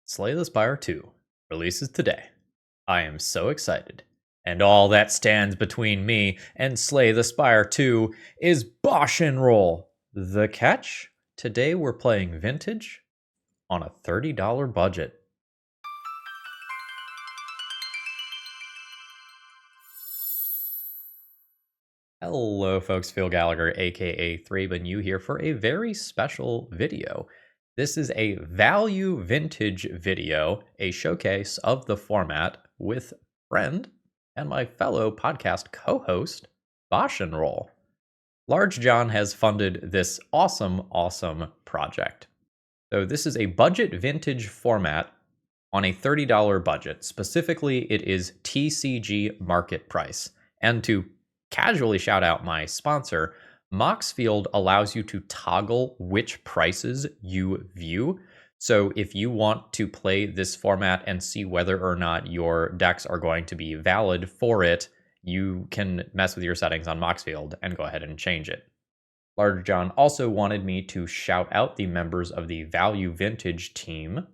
Slay the Spire 2 releases today. I am so excited. And all that stands between me and Slay the Spire 2 is BoshNRoll. The catch? Today we're playing Vintage on a $30 budget. Hello folks, Phil Gallagher aka ThrabenU here for a very special video. This is a value vintage video, a showcase of the format with friend and my fellow podcast co-host, BoshNRoll. Large John has funded this awesome project. So this is a budget vintage format on a $30 budget. Specifically, it is TCG market price. And to casually shout out my sponsor, Moxfield allows you to toggle which prices you view. So if you want to play this format and see whether or not your decks are going to be valid for it, you can mess with your settings on Moxfield and go ahead and change it. Large John also wanted me to shout out the members of the Value Vintage team,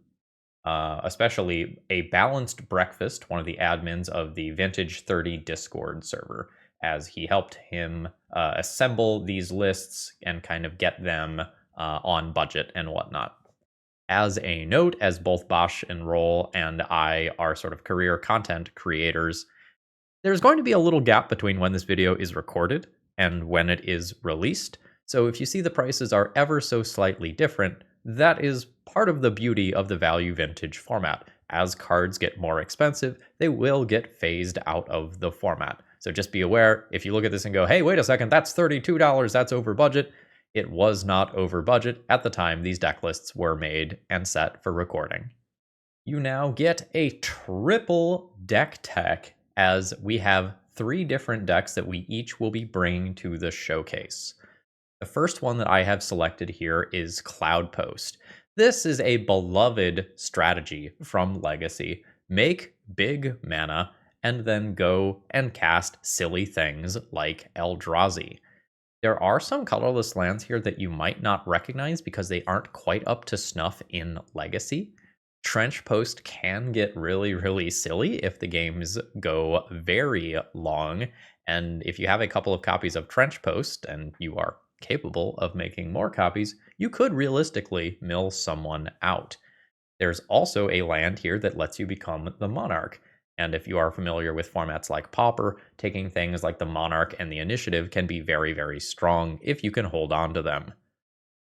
especially a Balanced Breakfast, one of the admins of the Vintage 30 Discord server, as he helped him assemble these lists and kind of get them on budget and whatnot. As a note, as both BoshNRoll and I are sort of career content creators, there's going to be a little gap between when this video is recorded and when it is released. So if you see the prices are ever so slightly different, that is part of the beauty of the value vintage format. As cards get more expensive, they will get phased out of the format. So just be aware, if you look at this and go, hey, wait a second, that's $32, that's over budget. It was not over budget at the time these deck lists were made and set for recording. You now get a triple deck tech, as we have 3 different decks that we each will be bringing to the showcase. The first one that I have selected here is Cloudpost. This is a beloved strategy from Legacy. Make big mana and then go and cast silly things like Eldrazi. There are some colorless lands here that you might not recognize because they aren't quite up to snuff in Legacy. Trenchpost can get really silly if the games go very long, and if you have a couple of copies of Trenchpost and you are capable of making more copies, you could realistically mill someone out. There's also a land here that lets you become the Monarch. And if you are familiar with formats like Pauper, taking things like the Monarch and the Initiative can be very strong if you can hold on to them.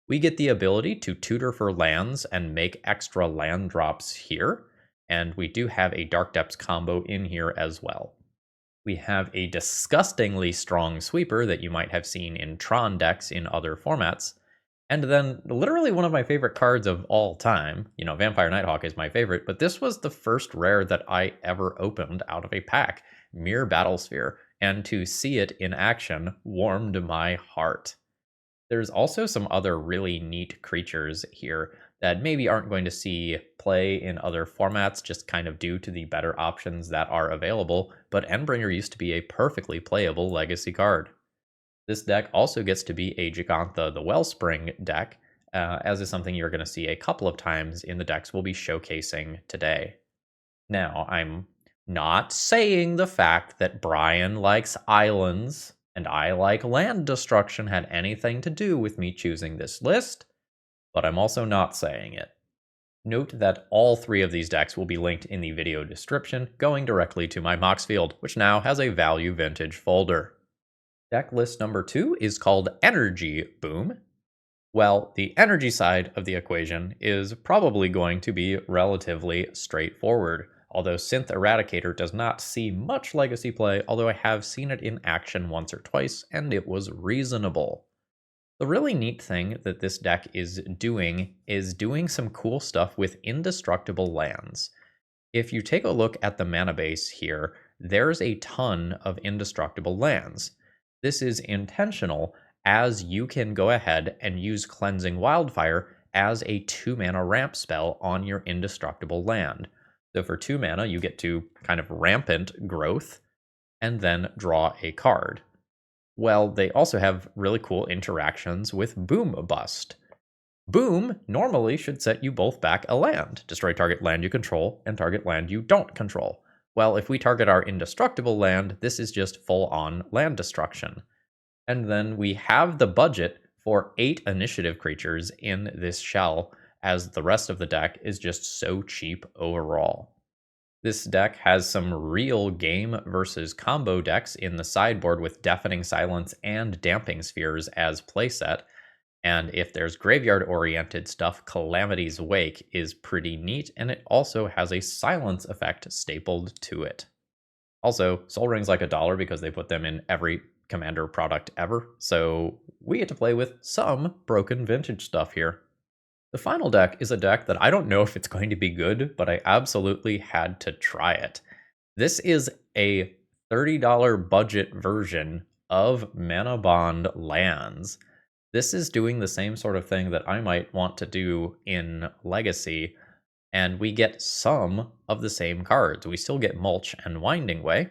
We get the ability to tutor for lands and make extra land drops here, and we do have a Dark Depths combo in here as well. We have a disgustingly strong sweeper that you might have seen in Tron decks in other formats. And then literally one of my favorite cards of all time, Vampire Nighthawk is my favorite, but this was the first rare that I ever opened out of a pack, Mere Battlesphere, and to see it in action warmed my heart. There's also some other really neat creatures here that maybe aren't going to see play in other formats just kind of due to the better options that are available, but Endbringer used to be a perfectly playable Legacy card. This deck also gets to be a Gigantha the Wellspring deck, as is something you're going to see a couple of times in the decks we'll be showcasing today. Now, I'm not saying the fact that Brian likes islands and I like land destruction had anything to do with me choosing this list, but I'm also not saying it. Note that all 3 of these decks will be linked in the video description, going directly to my Moxfield, which now has a value vintage folder. Deck list number 2 is called Energy Boom. Well, the energy side of the equation is probably going to be relatively straightforward, although Synth Eradicator does not see much Legacy play, although I have seen it in action once or twice, and it was reasonable. The really neat thing that this deck is doing some cool stuff with indestructible lands. If you take a look at the mana base here, there's a ton of indestructible lands. This is intentional, as you can go ahead and use Cleansing Wildfire as a 2-mana ramp spell on your indestructible land. So for 2 mana, you get to kind of rampant growth and then draw a card. Well, they also have really cool interactions with Boom Bust. Boom normally should set you both back a land. Destroy target land you control and target land you don't control. Well, if we target our indestructible land, this is just full-on land destruction. And then we have the budget for 8 initiative creatures in this shell, as the rest of the deck is just so cheap overall. This deck has some real game versus combo decks in the sideboard with Deafening Silence and Damping Spheres as playset. And if there's graveyard-oriented stuff, Calamity's Wake is pretty neat, and it also has a silence effect stapled to it. Also, Sol Ring's like $1 because they put them in every Commander product ever, so we get to play with some broken vintage stuff here. The final deck is a deck that I don't know if it's going to be good, but I absolutely had to try it. This is a $30 budget version of Manabond lands. This is doing the same sort of thing that I might want to do in Legacy, and we get some of the same cards. We still get Mulch and Winding Way.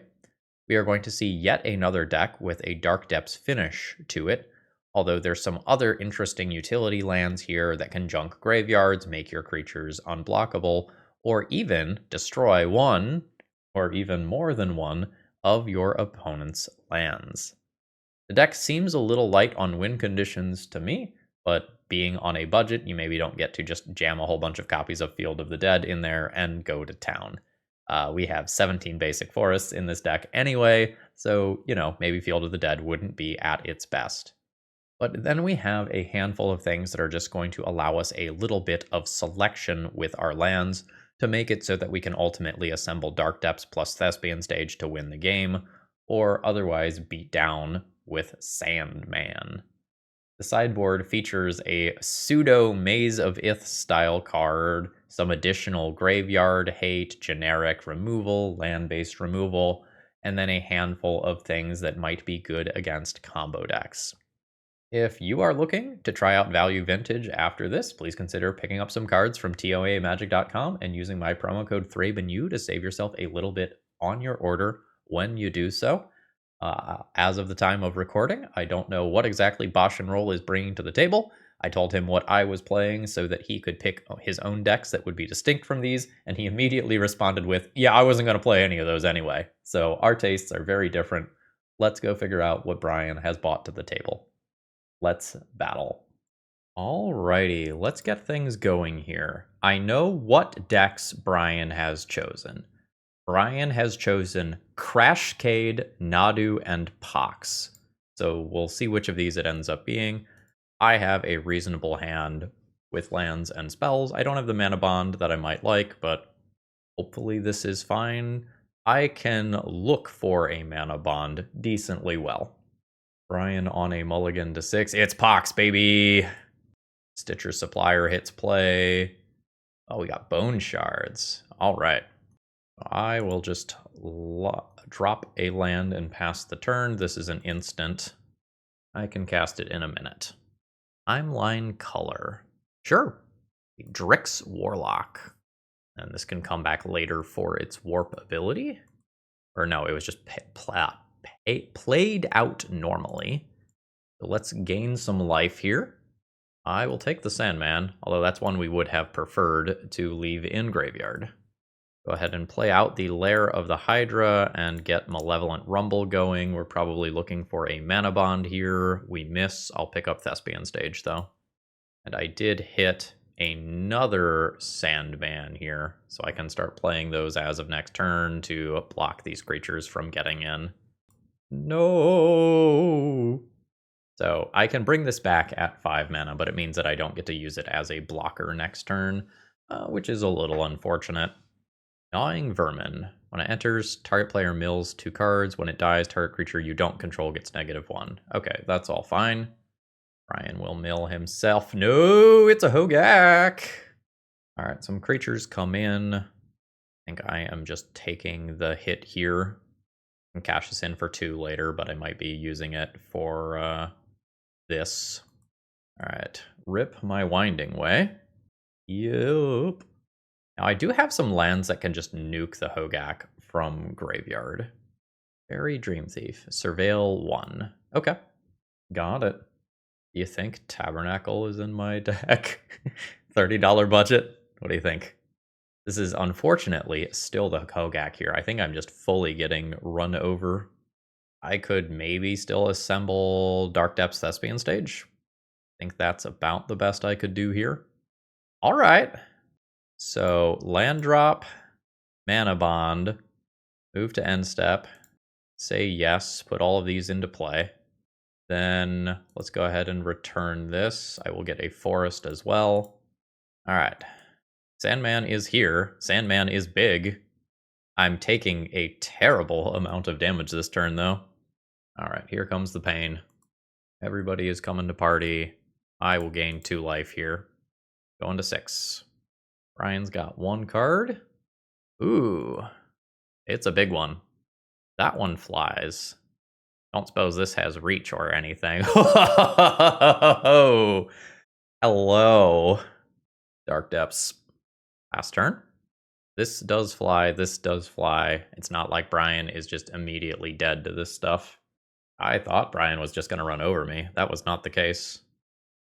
We are going to see yet another deck with a Dark Depths finish to it, although there's some other interesting utility lands here that can junk graveyards, make your creatures unblockable, or even destroy one, or even more than one, of your opponent's lands. The deck seems a little light on win conditions to me, but being on a budget, you maybe don't get to just jam a whole bunch of copies of Field of the Dead in there and go to town. We have 17 basic forests in this deck anyway, so, maybe Field of the Dead wouldn't be at its best. But then we have a handful of things that are just going to allow us a little bit of selection with our lands to make it so that we can ultimately assemble Dark Depths plus Thespian Stage to win the game, or otherwise beat down with Sandman. The sideboard features a pseudo Maze of Ith style card, some additional graveyard hate, generic removal, land-based removal, and then a handful of things that might be good against combo decks. If you are looking to try out Value Vintage after this, please consider picking up some cards from TOAMagic.com and using my promo code ThrabenU to save yourself a little bit on your order when you do so. As of the time of recording, I don't know what exactly BoshNRoll is bringing to the table. I told him what I was playing so that he could pick his own decks that would be distinct from these, and he immediately responded with, yeah, I wasn't going to play any of those anyway. So our tastes are very different. Let's go figure out what Brian has brought to the table. Let's battle. Alrighty, let's get things going here. I know what decks Brian has chosen. Brian has chosen Crashcade, Nadu, and Pox. So we'll see which of these it ends up being. I have a reasonable hand with lands and spells. I don't have the Manabond that I might like, but hopefully this is fine. I can look for a Manabond decently well. Brian on a mulligan to 6. It's Pox, baby! Stitcher Supplier hits play. Oh, we got Bone Shards. All right. I will just drop a land and pass the turn. This is an instant. I can cast it in a minute. Timeline color. Sure. Drix Warlock. And this can come back later for its warp ability. Or no, it was just played out normally. So let's gain some life here. I will take the Sandman, although that's one we would have preferred to leave in graveyard. Go ahead and play out the Lair of the Hydra and get Malevolent Rumble going. We're probably looking for a Manabond here. We miss. I'll pick up Thespian Stage, though. And I did hit another Sandman here, so I can start playing those as of next turn to block these creatures from getting in. No! So I can bring this back at 5 mana, but it means that I don't get to use it as a blocker next turn, which is a little unfortunate. Gnawing Vermin. When it enters, target player mills 2 cards. When it dies, target creature you don't control gets -1. Okay, that's all fine. Brian will mill himself. No, it's a Hogak! Alright, some creatures come in. I think I am just taking the hit here. I can cash this in for 2 later, but I might be using it for this. Alright, rip my Winding Way. Yup. Now, I do have some lands that can just nuke the Hogak from graveyard. Fairy Dream Thief. Surveil 1. Okay. Got it. You think Tabernacle is in my deck? $30 budget? What do you think? This is unfortunately still the Hogak here. I think I'm just fully getting run over. I could maybe still assemble Dark Depths Thespian Stage. I think that's about the best I could do here. All right. So land drop, Manabond, move to end step, say yes, put all of these into play. Then let's go ahead and return this. I will get a forest as well. All right. Sandman is here. Sandman is big. I'm taking a terrible amount of damage this turn, though. All right, here comes the pain. Everybody is coming to party. I will gain 2 life here. Going to 6. Brian's got 1 card. Ooh, it's a big one. That one flies. Don't suppose this has reach or anything. Oh, hello. Dark Depths. Last turn. This does fly. This does fly. It's not like Brian is just immediately dead to this stuff. I thought Brian was just going to run over me. That was not the case.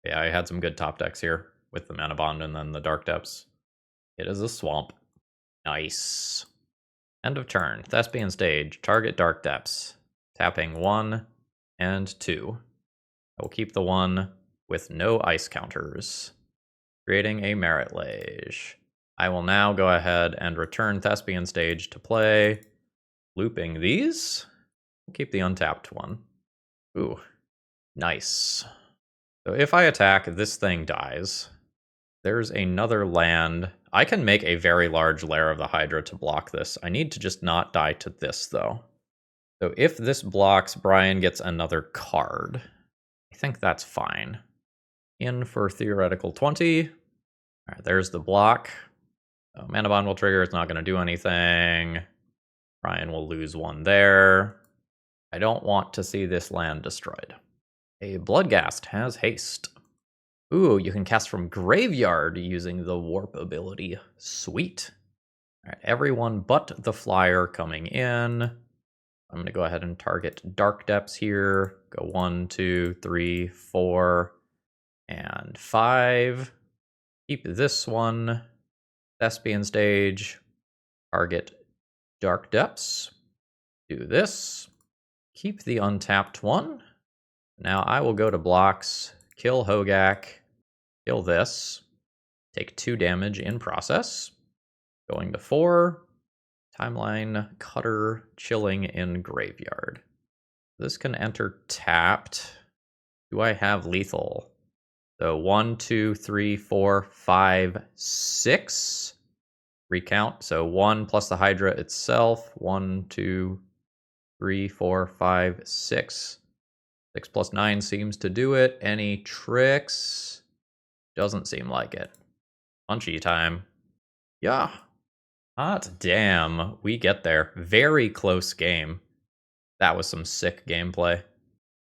Yeah, I had some good top decks here with the Manabond and then the Dark Depths. It is a swamp. Nice. End of turn. Thespian Stage. Target Dark Depths. Tapping 1 and 2. I will keep the 1 with no ice counters. Creating a Merit Lage. I will now go ahead and return Thespian Stage to play. Looping these. Keep the untapped 1. Ooh, nice. So if I attack, this thing dies. There's another land. I can make a very large Lair of the Hydra to block this. I need to just not die to this, though. So if this blocks, Brian gets another card. I think that's fine. In for theoretical 20. All right, there's the block. Manabond will trigger. It's not going to do anything. Brian will lose 1 there. I don't want to see this land destroyed. A Bloodghast has haste. Ooh, you can cast from graveyard using the warp ability. Sweet. All right, everyone but the flyer coming in. I'm going to go ahead and target Dark Depths here. Go 1, 2, 3, 4, and 5. Keep this one. Thespian Stage. Target Dark Depths. Do this. Keep the untapped 1. Now I will go to blocks, kill Hogak, kill this, take 2 damage in process. Going to 4, Timeline Cutter, chilling in graveyard. This can enter tapped. Do I have lethal? So 1, 2, 3, 4, 5, 6. Recount. So 1 plus the Hydra itself. 1, 2, 3, 4, 5, 6. 6 plus 9 seems to do it. Any tricks? Doesn't seem like it. Punchy time. Yeah. Hot damn. We get there. Very close game. That was some sick gameplay.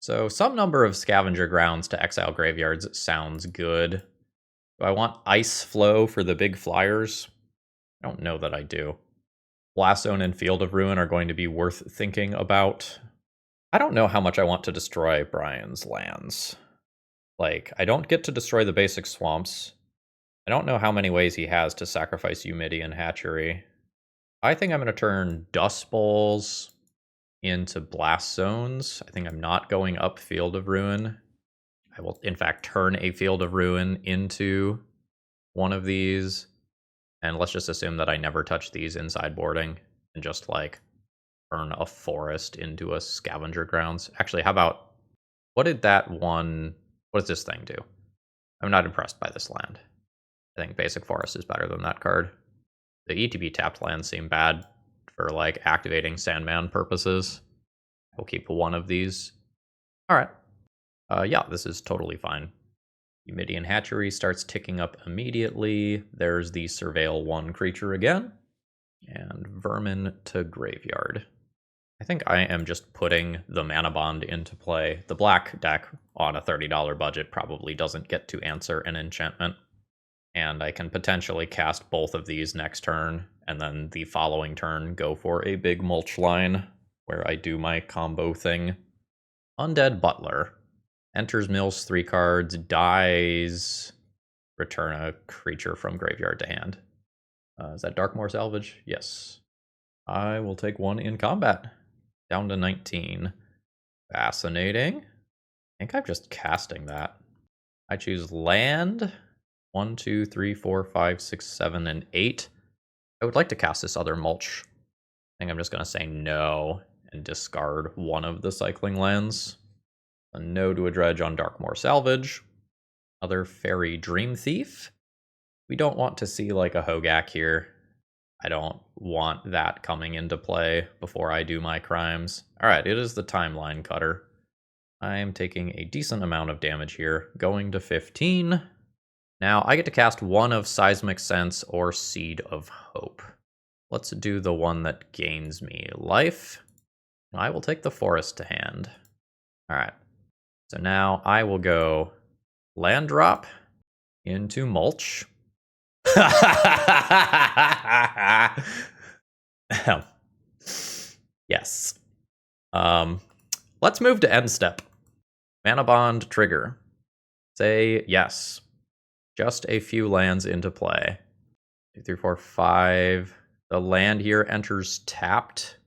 So some number of scavenger grounds to exile graveyards sounds good. Do I want Ice Flow for the big flyers? I don't know that I do. Blast Zone and Field of Ruin are going to be worth thinking about. I don't know how much I want to destroy Brian's lands. Like, I don't get to destroy the basic swamps. I don't know how many ways he has to sacrifice Eumidian Hatchery. I think I'm going to turn Dust Bowls into Blast Zones. I think I'm not going up Field of Ruin. I will, in fact, turn a Field of Ruin into one of these. And let's just assume that I never touch these inside boarding and just, like, turn a forest into a scavenger grounds. Actually, how about, what does this thing do? I'm not impressed by this land. I think basic forest is better than that card. The ETB tapped lands seem bad for like activating Sandman purposes. We'll keep 1 of these. All right. Yeah, this is totally fine. Eumidian Hatchery starts ticking up immediately. There's the Surveil 1 creature again. And Vermin to graveyard. I think I am just putting the Manabond into play. The black deck on a $30 budget probably doesn't get to answer an enchantment. And I can potentially cast both of these next turn, and then the following turn go for a big mulch line, where I do my combo thing. Undead Butler. Enters, mills 3 cards, dies, return a creature from graveyard to hand. Is that Darkmoor Salvage? Yes. I will take 1 in combat. Down to 19. Fascinating. I think I'm just casting that. I choose land. 1, 2, 3, 4, 5, 6, 7, and 8. I would like to cast this other mulch. I think I'm just going to say no and discard one of the cycling lands. A no to a dredge on Darkmoor Salvage. Other Fairy Dream Thief. We don't want to see like a Hogak here. I don't want that coming into play before I do my crimes. Alright, it is the Timeline Cutter. I am taking a decent amount of damage here, going to 15. Now, I get to cast one of Seismic Sense or Seed of Hope. Let's do the one that gains me life. I will take the Forest to hand. Alright, so now I will go land drop into mulch. Yes. Let's move to end step. Manabond trigger. Say yes. Just a few lands into play. 2, 3, 4, 5. The land here enters tapped.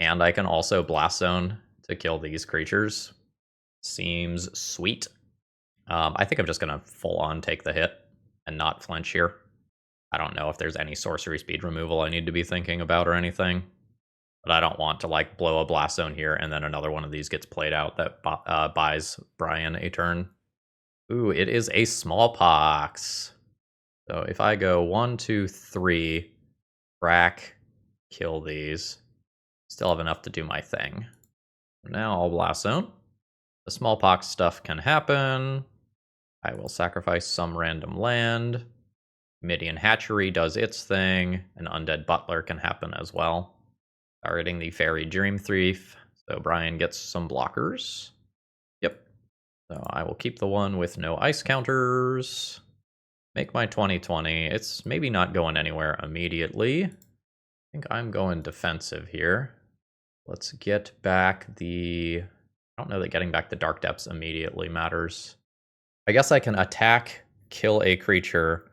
And I can also Blast Zone to kill these creatures. Seems sweet. I think I'm just going to full on take the hit and not flinch here. I don't know if there's any sorcery speed removal I need to be thinking about or anything. But I don't want to like blow a Blast Zone here and then another one of these gets played out that buys Brian a turn. Ooh, it is a Smallpox. So if I go 1, 2, 3, crack, kill these, still have enough to do my thing. Now I'll Blast Zone. The Smallpox stuff can happen. I will sacrifice some random land. Midian Hatchery does its thing. An Undead Butler can happen as well. Targeting the Fairy Dream Thief, so Brian gets some blockers. Yep. So I will keep the one with no ice counters. Make my 20/20. It's maybe not going anywhere immediately. I think I'm going defensive here. Let's get back the... I don't know that getting back the Dark Depths immediately matters. I guess I can attack, kill a creature,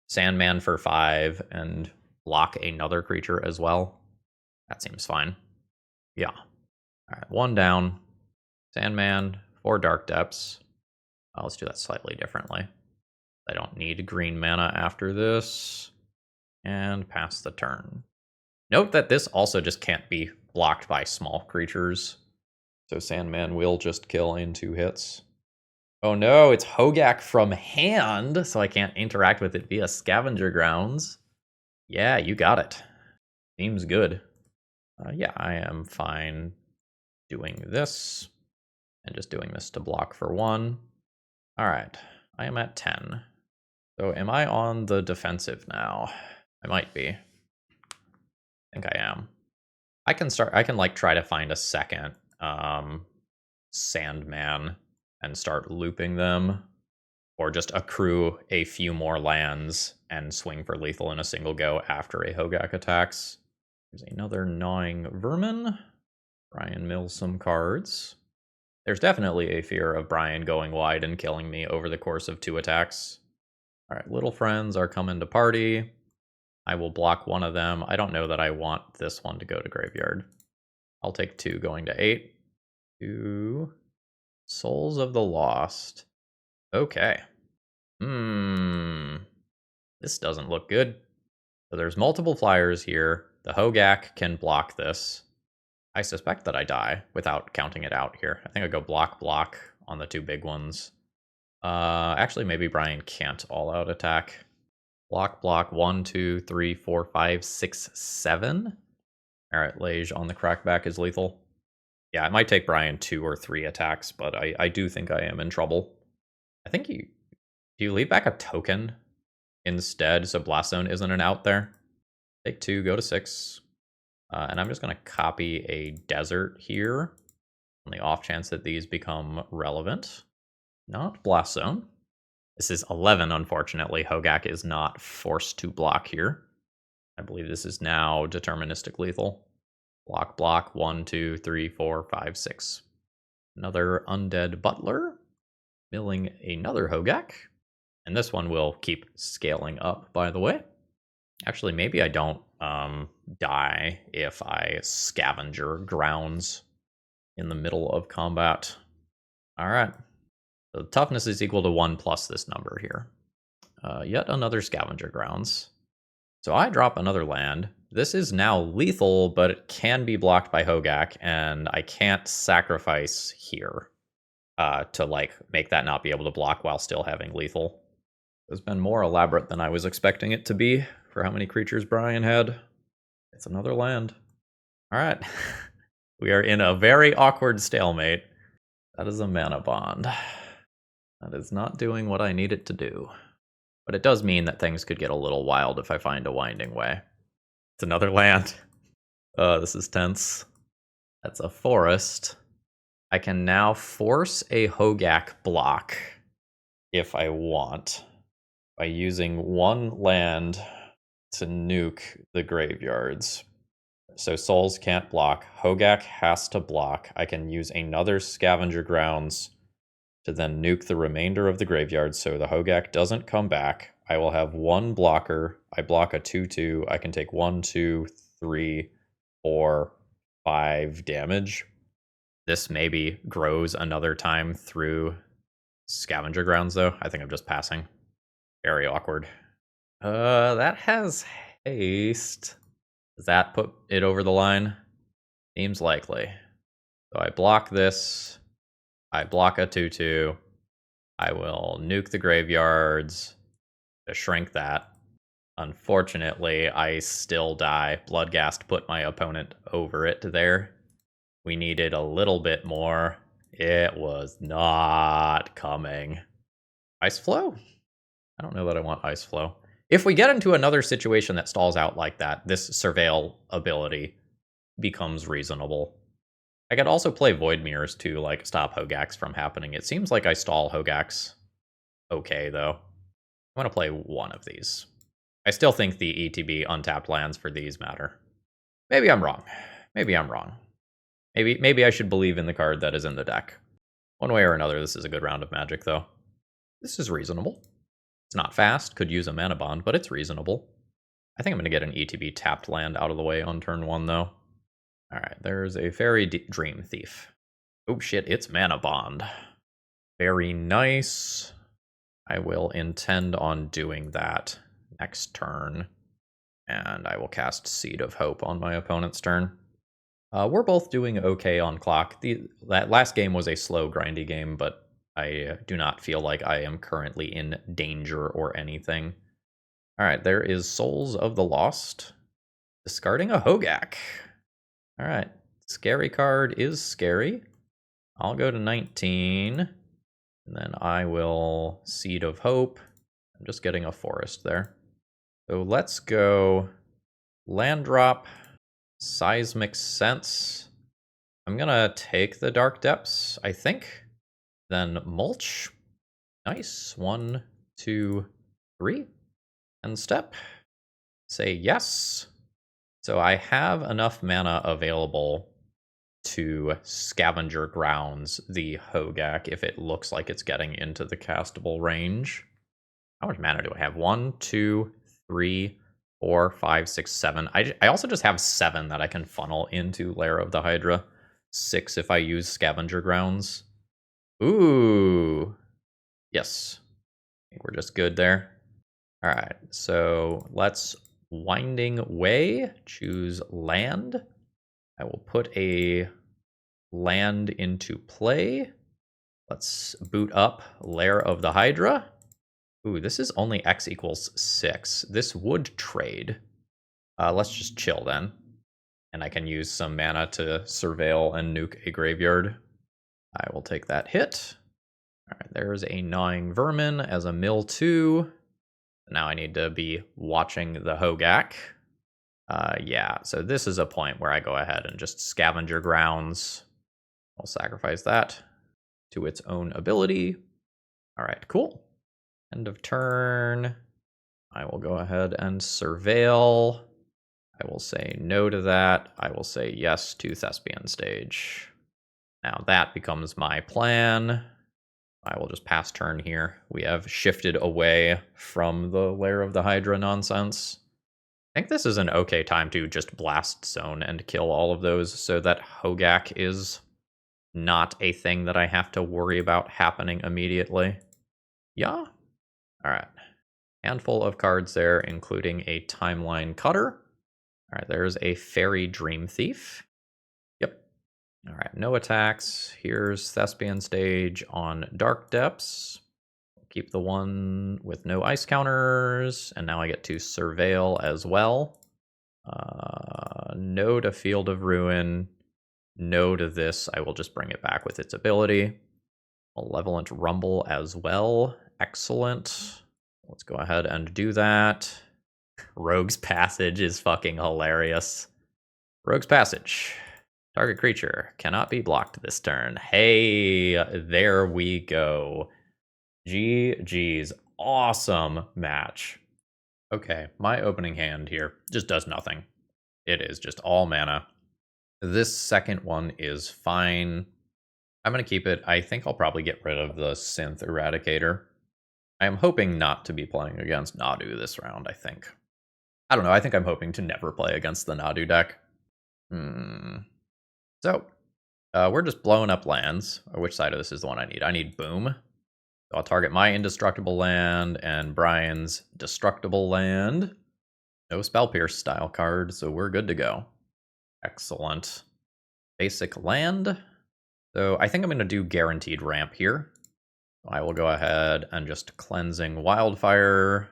Sandman for 5, and block another creature as well. That seems fine. Yeah. Alright, 1 down. Sandman, 4 Dark Depths. Let's do that slightly differently. I don't need green mana after this. And pass the turn. Note that this also just can't be blocked by small creatures. So Sandman will just kill in 2 hits. Oh no, it's Hogak from hand, so I can't interact with it via Scavenger Grounds. Yeah, you got it. Seems good. Yeah, I am fine doing this. And just doing this to block for 1. Alright, I am at 10. So am I on the defensive now? I might be. I think I am. I can like try to find a second Sandman and start looping them. Or just accrue a few more lands and swing for lethal in a single go after a Hogak attacks. There's another Gnawing Vermin. Brian mills some cards. There's definitely a fear of Brian going wide and killing me over the course of 2 attacks. Alright, little friends are coming to party. I will block one of them. I don't know that I want this one to go to graveyard. I'll take 2 going to 8. 2 Souls of the Lost. Okay. This doesn't look good. So there's multiple flyers here. The Hogak can block this. I suspect that I die without counting it out here. I think I go block, block on the 2 big ones. Actually, maybe Brian can't all-out attack. Block, block, 1, 2, 3, 4, 5, 6, 7. Alright, Lage on the crackback is lethal. Yeah, it might take Brian 2 or 3 attacks, but I do think I am in trouble. I think do you leave back a token instead so Blast Zone isn't an out there? Take 2, go to 6. And I'm just going to copy a desert here on the off chance that these become relevant. Not Blast Zone. This is 11, unfortunately. Hogak is not forced to block here. I believe this is now deterministic lethal. Block, block, 1, 2, 3, 4, 5, 6. Another Undead Butler. milling another Hogak. And this one will keep scaling up, by the way. Actually, maybe I don't die if I scavenger grounds in the middle of combat. All right. So the toughness is equal to 1 plus this number here. Yet another scavenger grounds. So I drop another land. This is now lethal, but it can be blocked by Hogak, and I can't sacrifice here to like make that not be able to block while still having lethal. It's been more elaborate than I was expecting it to be for how many creatures Brian had. It's another land. All right. We are in a very awkward stalemate. That is a Manabond. That is not doing what I need it to do. But it does mean that things could get a little wild if I find a winding way. It's another land. This is tense. That's a forest. I can now force a Hogak block if I want by using 1 land to nuke the graveyards. So souls can't block. Hogak has to block. I can use another scavenger grounds to then nuke the remainder of the graveyard so the Hogak doesn't come back. I will have 1 blocker. I block a 2/2. I can take 1, 2, 3, 4, 5 damage. This maybe grows another time through scavenger grounds, though. I think I'm just passing. Very awkward. That has haste. Does that put it over the line? Seems likely. So I block this. I block a 2/2. I will nuke the graveyards to shrink that. Unfortunately, I still die. Bloodghast put my opponent over it there. We needed a little bit more. It was not coming. Ice Flow? I don't know that I want Ice Flow. If we get into another situation that stalls out like that, this Surveil ability becomes reasonable. I could also play Void Mirrors to like stop Hogaks from happening. It seems like I stall Hogaks okay, though. I'm going to play one of these. I still think the ETB untapped lands for these matter. Maybe I'm wrong. Maybe I'm wrong. Maybe I should believe in the card that is in the deck. One way or another, this is a good round of Magic, though. This is reasonable. It's not fast, could use a Manabond, but it's reasonable. I think I'm going to get an ETB tapped land out of the way on turn 1, though. Alright, there's a Fairy Dream Thief. Oh shit, it's Manabond. Very nice. I will intend on doing that next turn. And I will cast Seed of Hope on my opponent's turn. We're both doing okay on clock. That last game was a slow, grindy game, but I do not feel like I am currently in danger or anything. Alright, there is Souls of the Lost. Discarding a Hogak. Alright, scary card is scary. I'll go to 19. And then I will Seed of Hope. I'm just getting a forest there. So let's go land drop, Seismic Sense. I'm gonna take the Dark Depths, I think. Then mulch. Nice. 1, 2, 3. And step. Say yes. So I have enough mana available to Scavenger Grounds the Hogak if it looks like it's getting into the castable range. How much mana do I have? 1, 2, 3, 4, 5, 6, 7. I also just have 7 that I can funnel into Lair of the Hydra. 6 if I use Scavenger Grounds. Ooh. Yes. I think we're just good there. All right. So let's Winding Way. Choose land. I will put a land into play. Let's boot up Lair of the Hydra. Ooh, this is only X equals 6. This would trade. Let's just chill then. And I can use some mana to surveil and nuke a graveyard. I will take that hit. All right, there's a Gnawing Vermin as a mill 2. Now I need to be watching the Hogak. Yeah, so this is a point where I go ahead and just Scavenger Grounds. I'll sacrifice that to its own ability. All right, cool. End of turn. I will go ahead and surveil. I will say no to that. I will say yes to Thespian Stage. Now that becomes my plan. I will just pass turn here. We have shifted away from the Lair of the Hydra nonsense. I think this is an okay time to just blast zone and kill all of those so that Hogak is not a thing that I have to worry about happening immediately. Yeah? Alright. Handful of cards there, including a Timeline Cutter. Alright, there's a Fairy Dream Thief. Yep. Alright, no attacks. Here's Thespian Stage on Dark Depths. Keep the one with no ice counters, and now I get to Surveil as well. No to Field of Ruin. No to this. I will just bring it back with its ability. Malevolent Rumble as well. Excellent. Let's go ahead and do that. Rogue's Passage is fucking hilarious. Rogue's Passage. Target creature cannot be blocked this turn. Hey, there we go. GG's. Awesome match. Okay, my opening hand here just does nothing. It is just all mana. This second one is fine. I'm going to keep it. I think I'll probably get rid of the Synth Eradicator. I am hoping not to be playing against Nadu this round, I think. I don't know. I think I'm hoping to never play against the Nadu deck. So, we're just blowing up lands. Which side of this is the one I need? I need Boom. So I'll target my Indestructible land and Brian's Destructible land. No Spell Pierce style card, so we're good to go. Excellent. Basic land. So I think I'm going to do Guaranteed Ramp here. I will go ahead and just Cleansing Wildfire.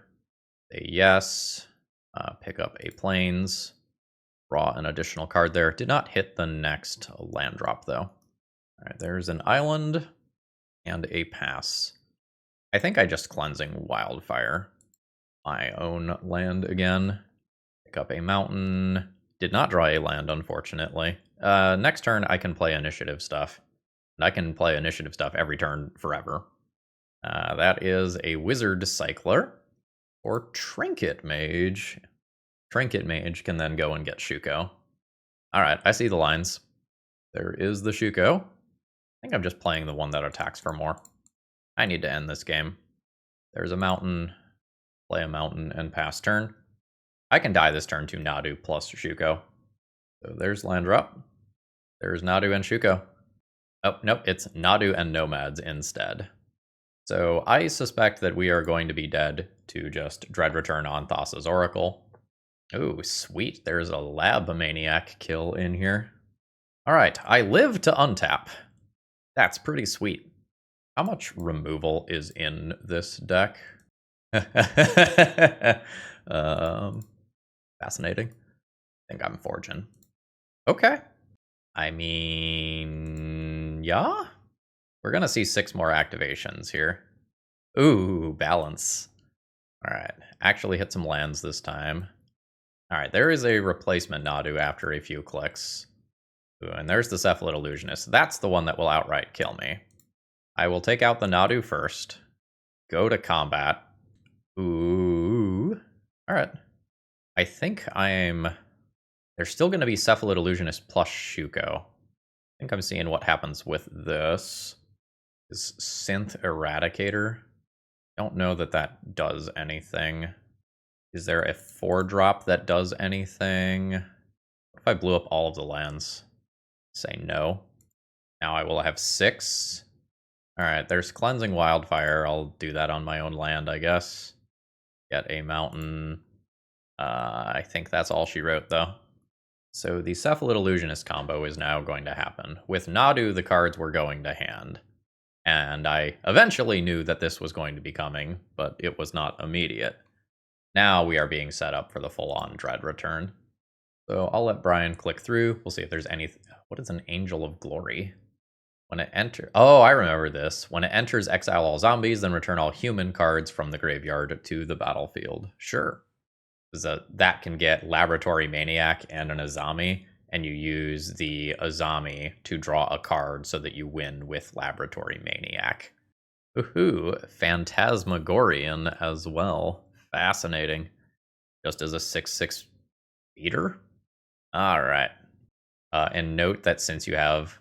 Say yes. Pick up a Plains. Draw an additional card there. Did not hit the next land drop, though. All right, there's an island and a pass. I think I just Cleansing Wildfire my own land again. Pick up a mountain. Did not draw a land, unfortunately. Next turn, I can play initiative stuff. And I can play initiative stuff every turn forever. That is a Wizard Cycler or Trinket Mage. Trinket Mage can then go and get Shuko. Alright, I see the lines. There is the Shuko. I think I'm just playing the one that attacks for more. I need to end this game. There's a mountain. Play a mountain and pass turn. I can die this turn to Nadu plus Shuko. So there's land drop. There's Nadu and Shuko. Oh, nope, it's Nadu and Nomads instead. So I suspect that we are going to be dead to just Dread Return on Thassa's Oracle. Ooh, sweet. There's a Lab Maniac kill in here. Alright, I live to untap. That's pretty sweet. How much removal is in this deck? Fascinating. I think I'm forging. Okay. I mean, yeah? We're going to see 6 more activations here. Ooh, balance. All right. Actually hit some lands this time. All right. There is a replacement Nadu after a few clicks. Ooh, and there's the Cephalid Illusionist. That's the one that will outright kill me. I will take out the Nadu first. Go to combat. Ooh. All right. I think I'm... There's still going to be Cephalid Illusionist plus Shuko. I think I'm seeing what happens with this. Is Synth Eradicator. Don't know that that does anything. Is there a 4-drop that does anything? What if I blew up all of the lands? Say no. Now I will have 6. Alright, there's Cleansing Wildfire. I'll do that on my own land, I guess. Get a mountain. I think that's all she wrote, though. So the Cephalid Illusionist combo is now going to happen. With Nadu, the cards were going to hand. And I eventually knew that this was going to be coming, but it was not immediate. Now we are being set up for the full-on Dread Return. So I'll let Brian click through. We'll see if there's any... What is an Angel of Glory? When it enters... Oh, I remember this. When it enters, exile all zombies, then return all human cards from the graveyard to the battlefield. Sure. That can get Laboratory Maniac and an Azami, and you use the Azami to draw a card so that you win with Laboratory Maniac. Woohoo! Phantasmagorian as well. Fascinating. Just as a 6/6 beater? Alright. And note that since you have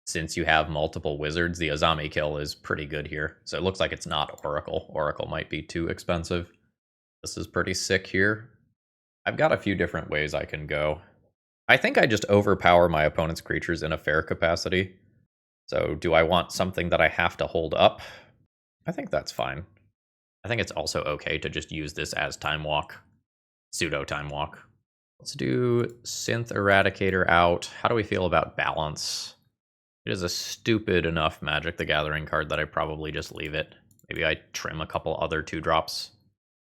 since you have multiple wizards, the Azami kill is pretty good here. So it looks like it's not Oracle. Oracle might be too expensive. This is pretty sick here. I've got a few different ways I can go. I think I just overpower my opponent's creatures in a fair capacity. So do I want something that I have to hold up? I think that's fine. I think it's also okay to just use this as Time Walk. Pseudo Time Walk. Let's do Synth Eradicator out. How do we feel about Balance? It is a stupid enough Magic the Gathering card that I probably just leave it. Maybe I trim a couple other 2-drops.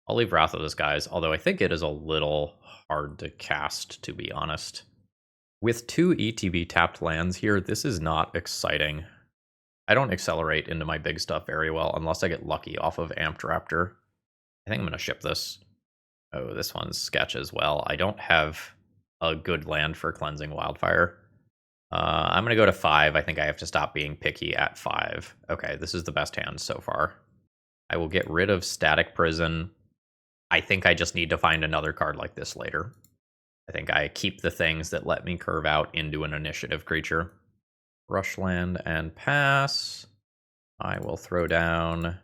I'll leave Wrath of the Skies, although I think it is a little hard to cast, to be honest. With 2 ETB tapped lands here, this is not exciting. I don't accelerate into my big stuff very well unless I get lucky off of Amped Raptor. I think I'm going to ship this. Oh, this one's sketch as well. I don't have a good land for Cleansing Wildfire. I'm going to go to 5. I think I have to stop being picky at 5. Okay, this is the best hand so far. I will get rid of Static Prison. I think I just need to find another card like this later. I think I keep the things that let me curve out into an initiative creature. Rushland and pass. I will throw down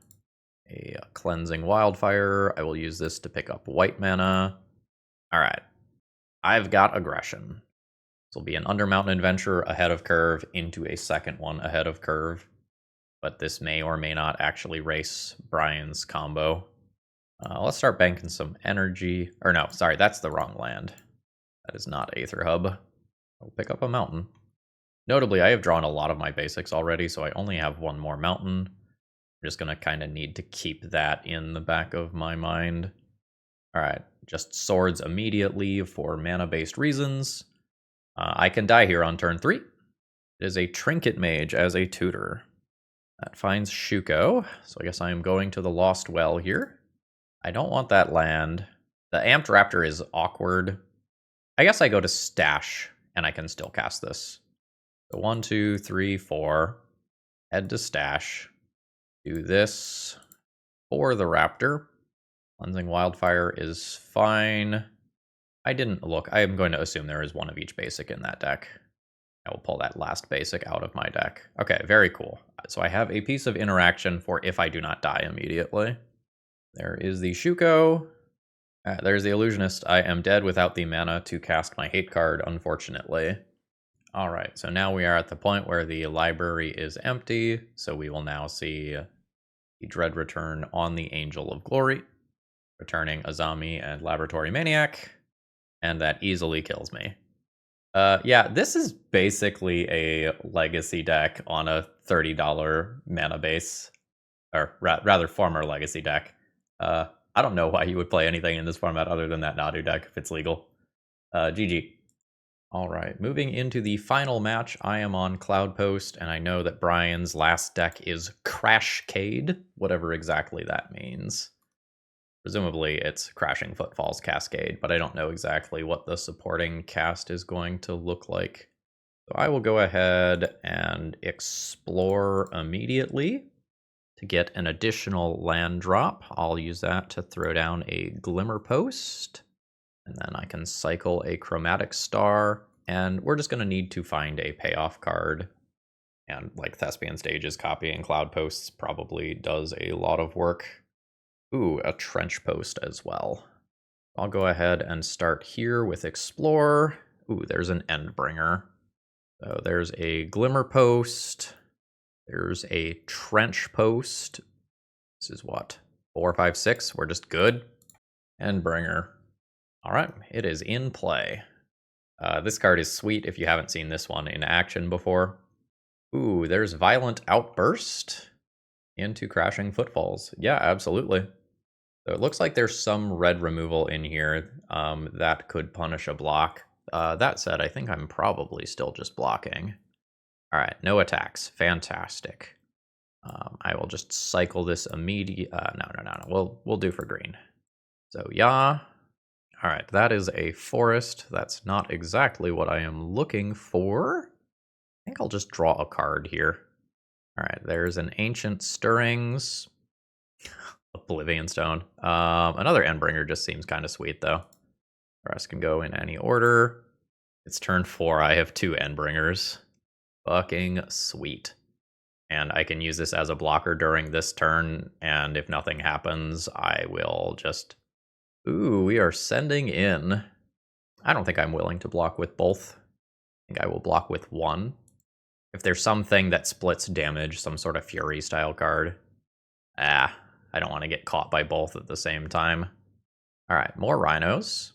a Cleansing Wildfire. I will use this to pick up white mana. All right. I've got aggression. This will be an Undermountain Adventure ahead of curve into a second one ahead of curve. But this may or may not actually race Brian's combo. Let's start banking some energy. Or no, sorry, that's the wrong land. That is not Aether Hub. I'll pick up a mountain. Notably, I have drawn a lot of my basics already, so I only have one more mountain. I'm just going to kind of need to keep that in the back of my mind. All right, just swords immediately for mana-based reasons. I can die here on turn 3. It is a Trinket Mage as a tutor. That finds Shuko, so I guess I am going to the Lost Well here. I don't want that land. The Amped Raptor is awkward. I guess I go to Stash, and I can still cast this. So 1, 2, 3, 4. Head to Stash. Do this for the Raptor. Cleansing Wildfire is fine. I didn't look. I am going to assume there is one of each basic in that deck. I will pull that last basic out of my deck. Okay, very cool. So I have a piece of interaction for if I do not die immediately. There is the Shuko. There's the Illusionist. I am dead without the mana to cast my hate card, unfortunately. All right, so now we are at the point where the library is empty, so we will now see the Dread Return on the Angel of Glory, returning Azami and Laboratory Maniac, and that easily kills me. Yeah, this is basically a legacy deck on a $30 mana base, or rather former legacy deck. I don't know why you would play anything in this format other than that Nadu deck if it's legal. GG. All right, moving into the final match, I am on Cloudpost, and I know that Brian's last deck is Crashcade, whatever exactly that means. Presumably it's Crashing Footfalls Cascade, but I don't know exactly what the supporting cast is going to look like. So I will go ahead and explore immediately to get an additional land drop. I'll use that to throw down a Glimmer Post. And then I can cycle a Chromatic Star, and we're just going to need to find a payoff card. And like Thespian Stages, copying Cloudposts probably does a lot of work. Ooh, a Trench Post as well. I'll go ahead and start here with Explore. Ooh, there's an Endbringer. So there's a Glimmer Post. There's a Trench Post. This is what? 4, 5, 6. We're just good. Endbringer. All right, it is in play. This card is sweet if you haven't seen this one in action before. Ooh, there's Violent Outburst into Crashing Footfalls. Yeah, absolutely. So it looks like there's some red removal in here that could punish a block. That said, I think I'm probably still just blocking. All right, no attacks. Fantastic. I will just cycle this immediate. No. We'll do for green. So yeah. All right, that is a forest. That's not exactly what I am looking for. I think I'll just draw a card here. All right, there's an Ancient Stirrings. Oblivion Stone. Another Endbringer just seems kind of sweet, though. The rest can go in any order. It's turn 4. I have 2 Endbringers. Fucking sweet. And I can use this as a blocker during this turn, and if nothing happens, I will just... Ooh, we are sending in... I don't think I'm willing to block with both. I think I will block with one. If there's something that splits damage, some sort of Fury style card, I don't want to get caught by both at the same time. Alright, more rhinos.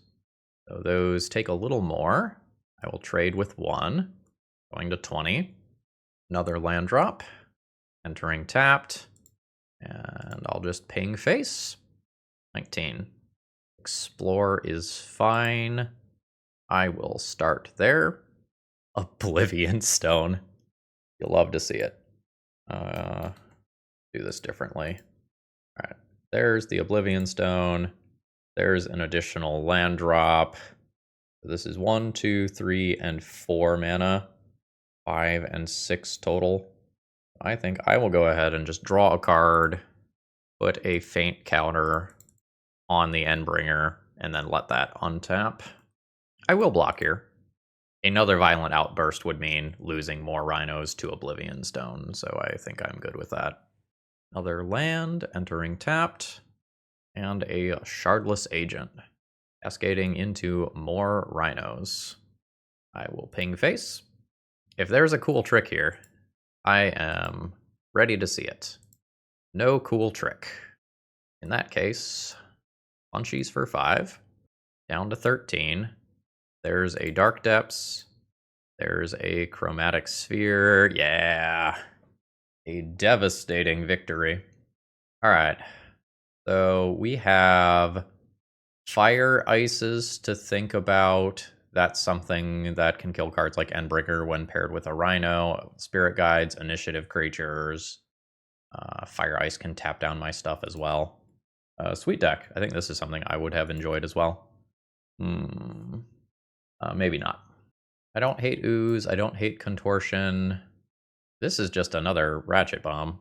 So those take a little more. I will trade with one. Going to 20. Another land drop. Entering tapped. And I'll just ping face. 19. Explore is fine. I will start there. Oblivion Stone. You'll love to see it. Do this differently. Alright, there's the Oblivion Stone. There's an additional land drop. This is 1, 2, 3, and 4 mana. 5 and 6 total. I think I will go ahead and just draw a card, put a faint counter on the Endbringer, and then let that untap. I will block here. Another violent outburst would mean losing more rhinos to Oblivion Stone, so I think I'm good with that. Another land, entering tapped, and a Shardless Agent, cascading into more rhinos. I will ping face. If there's a cool trick here, I am ready to see it. No cool trick. In that case, punchies for 5, down to 13. There's a Dark Depths. There's a Chromatic Sphere. Yeah. A devastating victory. Alright. So we have Fire Ices to think about. That's something that can kill cards like Endbringer when paired with a Rhino. Spirit Guides, Initiative Creatures. Fire Ice can tap down my stuff as well. Sweet deck. I think this is something I would have enjoyed as well. Maybe not. I don't hate Ooze. I don't hate Contortion. This is just another Ratchet Bomb.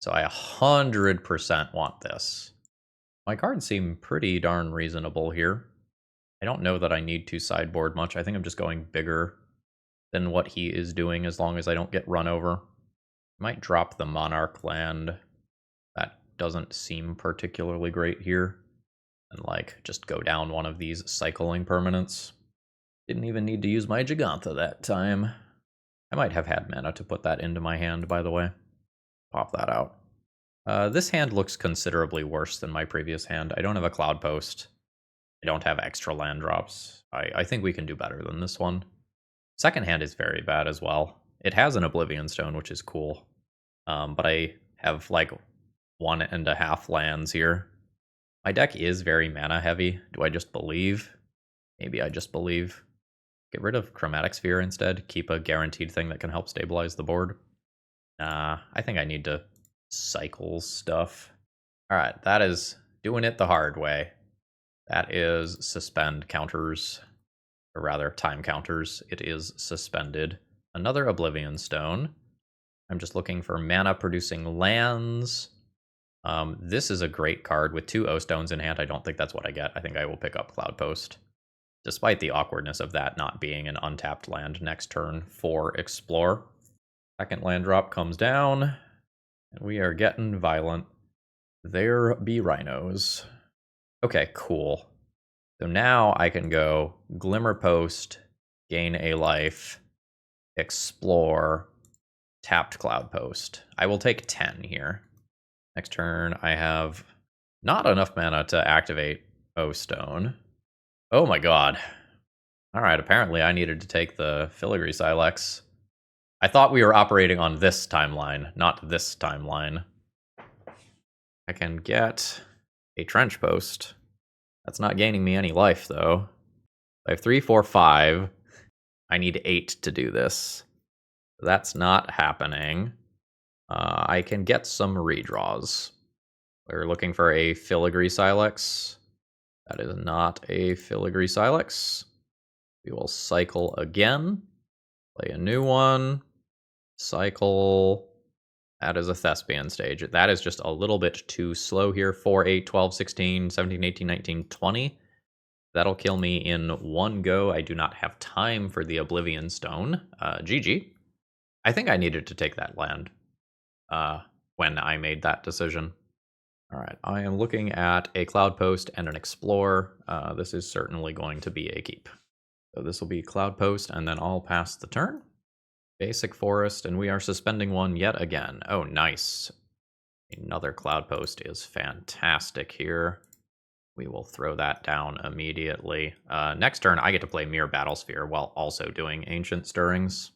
So I 100% want this. My cards seem pretty darn reasonable here. I don't know that I need to sideboard much. I think I'm just going bigger than what he is doing as long as I don't get run over. I might drop the Monarch land. That doesn't seem particularly great here. And like, just go down one of these cycling permanents. Didn't even need to use my Gigantha that time. I might have had mana to put that into my hand, by the way. Pop that out. This hand looks considerably worse than my previous hand. I don't have a Cloudpost. I don't have extra land drops. I think we can do better than this one. Second hand is very bad as well. It has an Oblivion Stone, which is cool. But I have like 1.5 lands here. My deck is very mana heavy. Do I just believe? Maybe I just believe. Get rid of Chromatic Sphere instead. Keep a guaranteed thing that can help stabilize the board. I think I need to cycle stuff. Alright, that is doing it the hard way. That is suspend counters. Or rather, time counters. It is suspended. Another Oblivion Stone. I'm just looking for mana-producing lands. This is a great card with 2 O-Stones in hand. I don't think that's what I get. I think I will pick up Cloudpost. Despite the awkwardness of that not being an untapped land next turn for Explore. Second land drop comes down, and we are getting violent. There be rhinos. Okay, cool. So now I can go Glimmer Post, gain a life, Explore, tapped Cloudpost. I will take 10 here. Next turn, I have not enough mana to activate O-Stone. Oh my god. Alright, apparently I needed to take the Filigree Silex. I thought we were operating on this timeline, not this timeline. I can get a Trench Post. That's not gaining me any life, though. I have 3, 4, 5. I need 8 to do this. That's not happening. I can get some redraws. We're looking for a Filigree Silex. That is not a Filigree Silex. We will cycle again. Play a new one. Cycle. That is a Thespian stage. That is just a little bit too slow here. 4, 8, 12, 16, 17, 18, 19, 20. That'll kill me in one go. I do not have time for the Oblivion Stone. GG. I think I needed to take that land when I made that decision. All right, I am looking at a Cloudpost and an Explorer. This is certainly going to be a keep. So this will be Cloudpost, and then I'll pass the turn. Basic Forest, and we are suspending one yet again. Oh, nice. Another Cloudpost is fantastic here. We will throw that down immediately. Next turn, I get to play Mirror Battlesphere while also doing Ancient Stirrings.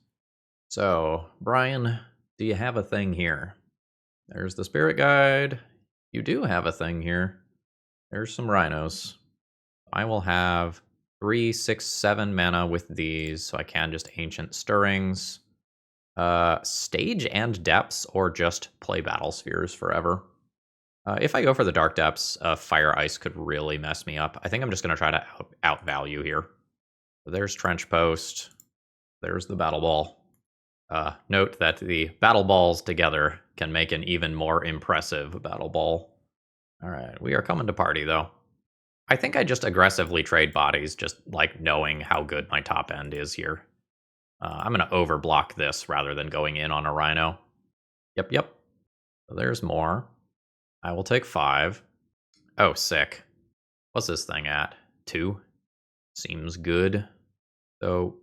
So, Brian, do you have a thing here? There's the Spirit Guide. You do have a thing here. There's some Rhinos. I will have 3, 6, 7 mana with these, so I can just Ancient Stirrings. Stage and Depths, or just play Battle Spheres forever. If I go for the Dark Depths, Fire Ice could really mess me up. I think I'm just going to try to outvalue here. So there's Trench Post. There's the Battle Ball. Note that the Battle Balls together can make an even more impressive Battle Ball. Alright, we are coming to party, though. I think I just aggressively trade bodies, just like knowing how good my top end is here. I'm going to overblock this rather than going in on a Rhino. Yep. So there's more. I will take 5. Oh, sick. What's this thing at? 2? Seems good. So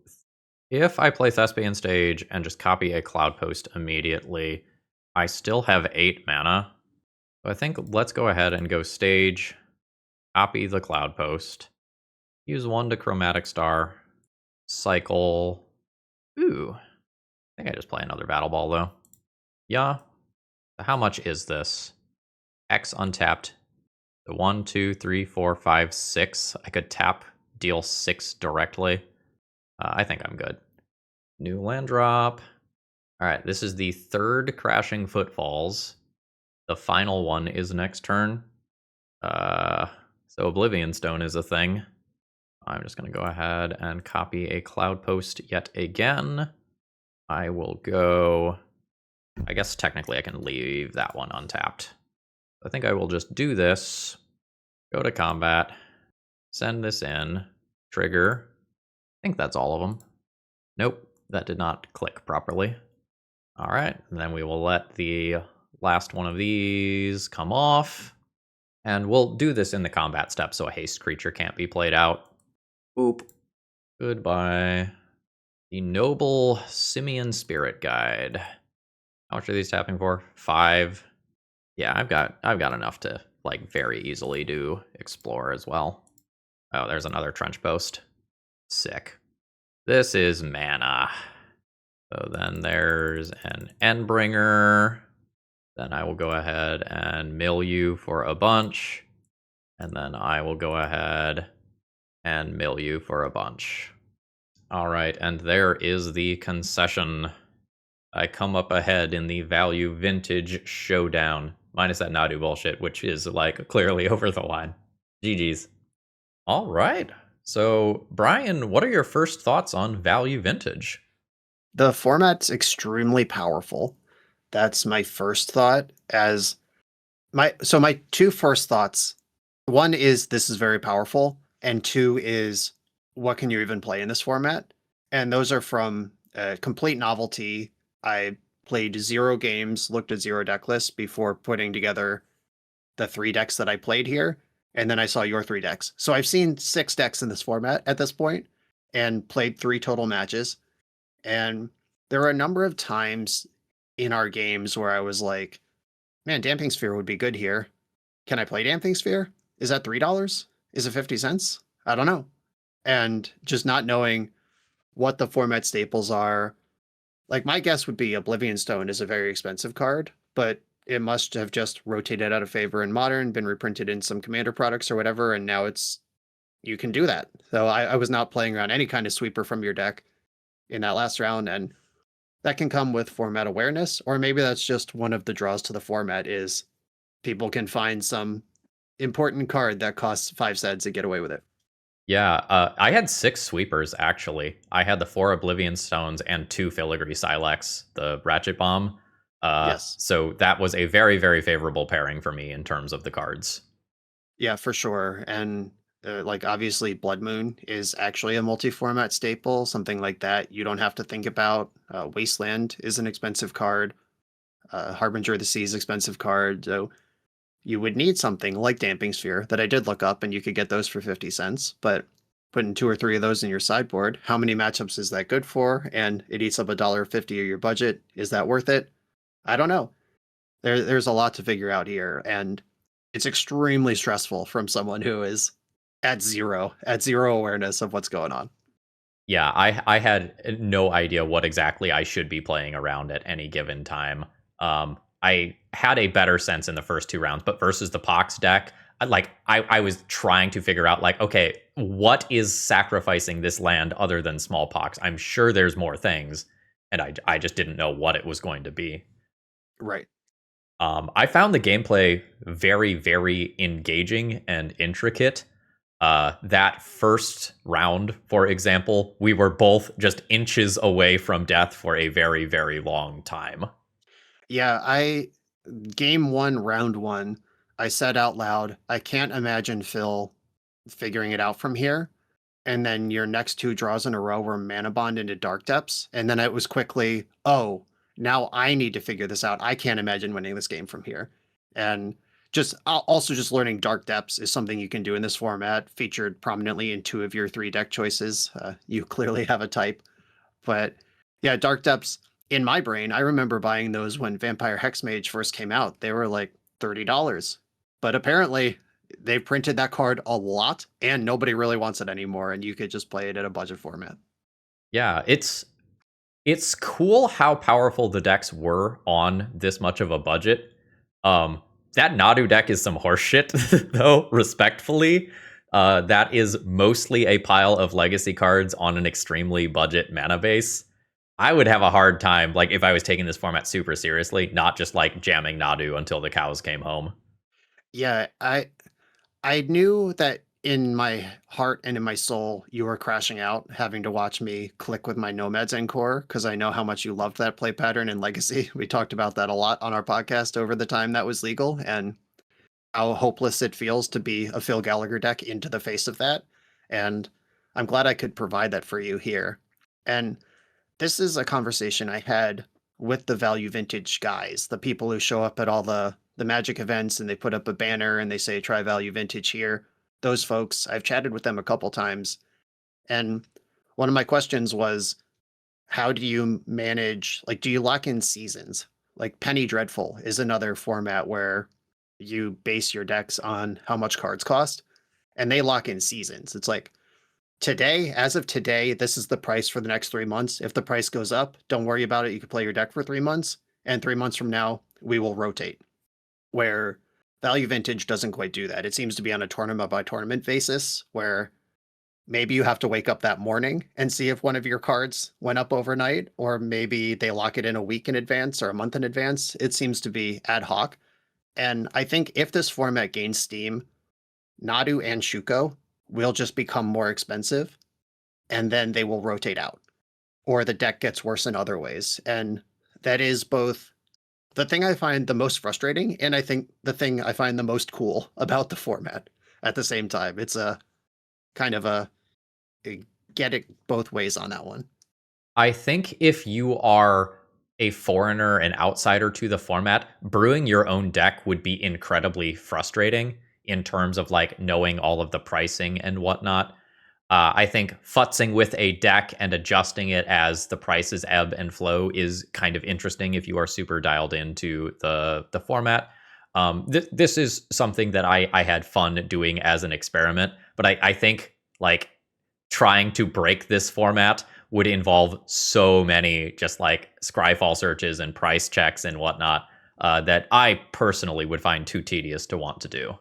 if I play Thespian Stage and just copy a Cloudpost immediately, I still have 8 mana. So I think let's go ahead and go Stage, copy the Cloudpost, use 1 to Chromatic Star, cycle. Ooh, I think I just play another Battle Ball, though. Yeah. How much is this? X untapped. The 1, 2, 3, 4, 5, 6. I could tap, deal 6 directly. I think I'm good. New land drop. All right, this is the 3rd Crashing Footfalls. The final one is next turn. So Oblivion Stone is a thing. I'm just going to go ahead and copy a Cloudpost yet again. I will go... I guess technically I can leave that one untapped. I think I will just do this. Go to combat. Send this in. Trigger. I think that's all of them. Nope, that did not click properly. All right, and then we will let the last one of these come off. And we'll do this in the combat step so a haste creature can't be played out. Boop. Goodbye. The Noble Simian Spirit Guide. How much are these tapping for? 5. Yeah, I've got enough to like very easily do Explore as well. Oh, there's another Trench Post. Sick. This is mana. So then there's an Endbringer. Then I will go ahead and mill you for a bunch. And then I will go ahead and mill you for a bunch. All right, and there is the concession. I come up ahead in the value vintage showdown. Minus that Nadu bullshit, which is like clearly over the line. GG's. All right. So, Brian, what are your first thoughts on value vintage? The format's extremely powerful. That's my first thought. My 2 first thoughts. 1 is this is very powerful, and 2 is what can you even play in this format? And those are from Complete Novelty. I played 0 games, looked at 0 deck lists before putting together the 3 decks that I played here, and then I saw your 3 decks. So I've seen 6 decks in this format at this point, and played 3 total matches. And there were a number of times in our games where I was like, man, Damping Sphere would be good here. Can I play Damping Sphere? Is that $3? Is it 50 cents? I don't know. And just not knowing what the format staples are. Like, my guess would be Oblivion Stone is a very expensive card, but it must have just rotated out of favor in Modern, been reprinted in some Commander products or whatever, and now you can do that. So I was not playing around any kind of sweeper from your deck in that last round, and that can come with format awareness, or maybe that's just one of the draws to the format is people can find some important card that costs 5 cents and get away with it. Yeah, I had 6 sweepers, actually. I had the 4 Oblivion Stones and 2 Filigree Silex, the Ratchet Bomb. Yes. So that was a very, very favorable pairing for me in terms of the cards. Yeah, for sure. And Like obviously Blood Moon is actually a multi-format staple, something like that. You don't have to think about. Wasteland is an expensive card. Harbinger of the Sea is expensive card. So you would need something like Damping Sphere that I did look up, and you could get those for 50 cents. But putting 2 or 3 of those in your sideboard, how many matchups is that good for? And it eats up $1.50 of your budget. Is that worth it? I don't know. There's a lot to figure out here, and it's extremely stressful from someone who is at zero awareness of what's going on. Yeah, I had no idea what exactly I should be playing around at any given time. I had a better sense in the first 2 rounds, but versus the Pox deck, I was trying to figure out like, okay, what is sacrificing this land other than smallpox? I'm sure there's more things, and I just didn't know what it was going to be. Right. I found the gameplay very, very engaging and intricate. That first round, for example, we were both just inches away from death for a very, very long time. Yeah, I game one, round one, I said out loud, I can't imagine Phil figuring it out from here. And then your next 2 draws in a row were Manabond into Dark Depths. And then it was quickly, oh, now I need to figure this out. I can't imagine winning this game from here. And just also just learning Dark Depths is something you can do in this format, featured prominently in 2 of your 3 deck choices. You clearly have a type. But yeah, Dark Depths, in my brain, I remember buying those when Vampire Hexmage first came out. They were like $30. But apparently they printed that card a lot and nobody really wants it anymore, and you could just play it in a budget format. Yeah, it's cool how powerful the decks were on this much of a budget. That Nadu deck is some horseshit, though, respectfully. That is mostly a pile of legacy cards on an extremely budget mana base. I would have a hard time, like, if I was taking this format super seriously, not just like jamming Nadu until the cows came home. Yeah, I knew that in my heart and in my soul you were crashing out having to watch me click with my Nomad's Encore, because I know how much you loved that play pattern in Legacy. We talked about that a lot on our podcast over the time that was legal, and how hopeless it feels to be a Phil Gallagher deck into the face of that. And I'm glad I could provide that for you here. And this is a conversation I had with the Value Vintage guys, the people who show up at all the Magic events and they put up a banner and they say try Value Vintage here. Those folks, I've chatted with them a couple times. And one of my questions was, how do you manage, like, do you lock in seasons? Like Penny Dreadful is another format where you base your decks on how much cards cost, and they lock in seasons. It's like, today, as of today, this is the price for the next 3 months. If the price goes up, don't worry about it. You can play your deck for 3 months, and 3 months from now, we will rotate. Where Value Vintage doesn't quite do that. It seems to be on a tournament by tournament basis, where maybe you have to wake up that morning and see if one of your cards went up overnight, or maybe they lock it in a week in advance or a month in advance. It seems to be ad hoc. And I think if this format gains steam, Nadu and Shuko will just become more expensive, and then they will rotate out, or the deck gets worse in other ways. And that is both the thing I find the most frustrating, and I think the thing I find the most cool about the format at the same time. It's a kind of a get it both ways on that one. I think if you are a foreigner, an outsider to the format, brewing your own deck would be incredibly frustrating in terms of like knowing all of the pricing and whatnot. I think futzing with a deck and adjusting it as the prices ebb and flow is kind of interesting if you are super dialed into the format. This is something that I had fun doing as an experiment, but I think like trying to break this format would involve so many just like scryfall searches and price checks and whatnot that I personally would find too tedious to want to do.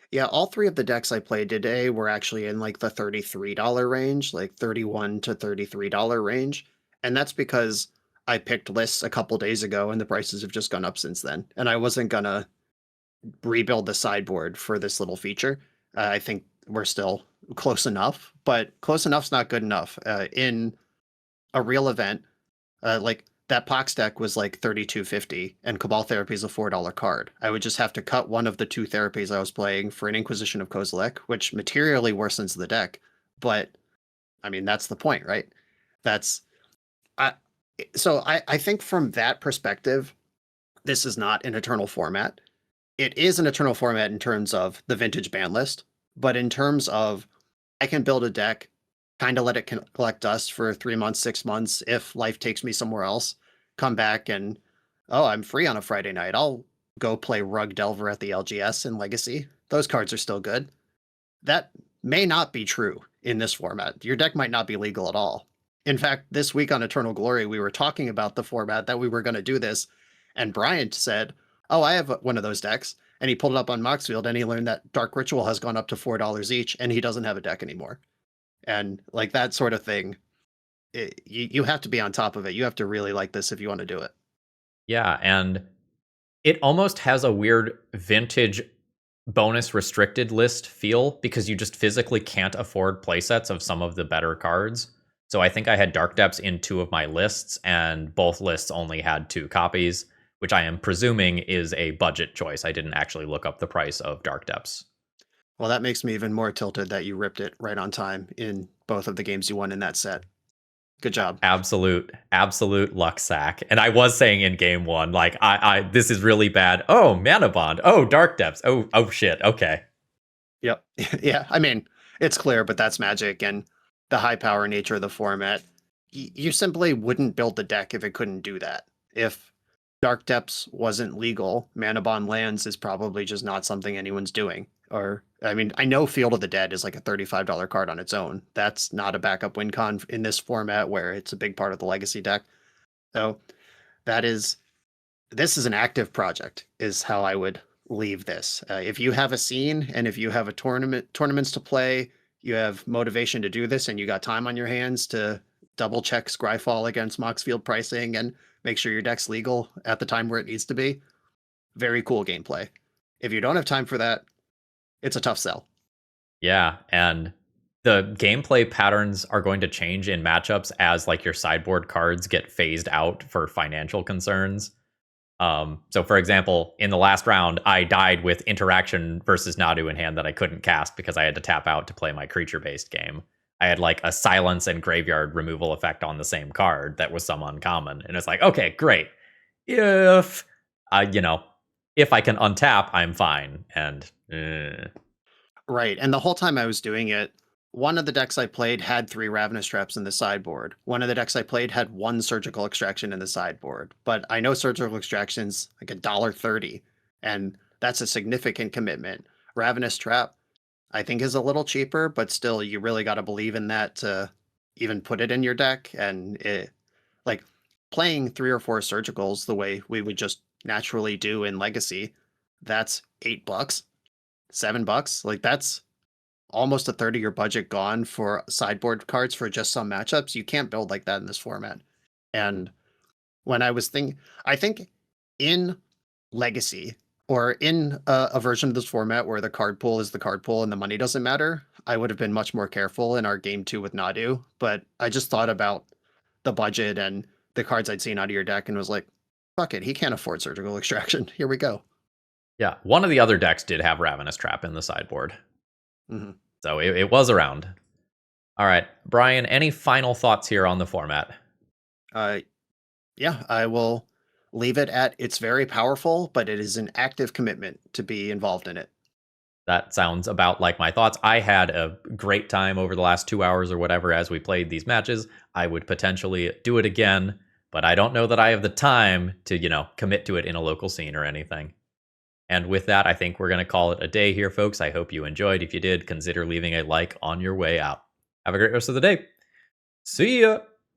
Yeah, all 3 of the decks I played today were actually in like the $33 range, like $31 to $33 range. And that's because I picked lists a couple days ago and the prices have just gone up since then. And I wasn't gonna rebuild the sideboard for this little feature. I think we're still close enough, but close enough's not good enough. In a real event, like that Pox deck was like $32.50, and Cabal Therapy is a $4 card. I would just have to cut one of the two therapies I was playing for an Inquisition of Kozilek, which materially worsens the deck. But I mean, that's the point, right? That's I. So I think from that perspective, this is not an eternal format. It is an eternal format in terms of the vintage ban list, but in terms of I can build a deck, kind of let it collect dust for 3 months, 6 months. If life takes me somewhere else, come back and, oh, I'm free on a Friday night. I'll go play Rug Delver at the LGS in Legacy. Those cards are still good. That may not be true in this format. Your deck might not be legal at all. In fact, this week on Eternal Glory, we were talking about the format that we were going to do this, and Bryant said, oh, I have one of those decks. And he pulled it up on Moxfield and he learned that Dark Ritual has gone up to $4 each and he doesn't have a deck anymore. And like that sort of thing, you have to be on top of it. You have to really like this if you want to do it. Yeah, and it almost has a weird vintage bonus restricted list feel because you just physically can't afford playsets of some of the better cards. So I think I had Dark Depths in 2 of my lists, and both lists only had 2 copies, which I am presuming is a budget choice. I didn't actually look up the price of Dark Depths. Well, that makes me even more tilted that you ripped it right on time in both of the games you won in that set. Good job. Absolute luck sack. And I was saying in game 1, like, I this is really bad. Oh, Manabond. Oh, Dark Depths. Oh shit. Okay. Yep. Yeah. I mean, it's clear, but that's Magic and the high power nature of the format. You simply wouldn't build the deck if it couldn't do that. If Dark Depths wasn't legal, Manabond lands is probably just not something anyone's doing. Or, I mean, I know Field of the Dead is like a $35 card on its own. That's not a backup win con in this format where it's a big part of the legacy deck. So this is an active project, is how I would leave this. If you have a scene and if you have a tournaments to play, you have motivation to do this, and you got time on your hands to double check Scryfall against Moxfield pricing and make sure your deck's legal at the time where it needs to be. Very cool gameplay. If you don't have time for that, it's a tough sell. Yeah, and the gameplay patterns are going to change in matchups as like your sideboard cards get phased out for financial concerns. So for example, in the last round, I died with Interaction versus Nadu in hand that I couldn't cast because I had to tap out to play my creature-based game. I had like a silence and graveyard removal effect on the same card that was some uncommon. And it's like, okay, great. If if I can untap, I'm fine. And Right. And the whole time I was doing it, one of the decks I played had 3 Ravenous Traps in the sideboard. One of the decks I played had 1 Surgical Extraction in the sideboard. But I know Surgical Extraction's like $1.30, and that's a significant commitment. Ravenous Trap, I think, is a little cheaper, but still, you really got to believe in that to even put it in your deck. And like playing 3 or 4 Surgicals the way we would just naturally do in Legacy, that's $8, $7. Like that's almost a third of your budget gone for sideboard cards for just some matchups. You can't build like that in this format. And when I was thinking, I think in Legacy or in a version of this format where the card pool is the card pool and the money doesn't matter, I would have been much more careful in our game 2 with Nadu. But I just thought about the budget and the cards I'd seen out of your deck and was like, fuck it, he can't afford Surgical Extraction. Here we go. yeah, one of the other decks did have Ravenous Trap in the sideboard. Mm-hmm. So it was around. All right, Brian, any final thoughts here on the format? Yeah, I will leave it at it's very powerful, but it is an active commitment to be involved in it. That sounds about like my thoughts. I had a great time over the last 2 hours or whatever as we played these matches. I would potentially do it again, but I don't know that I have the time to, commit to it in a local scene or anything. And with that, I think we're going to call it a day here, folks. I hope you enjoyed. If you did, consider leaving a like on your way out. Have a great rest of the day. See ya!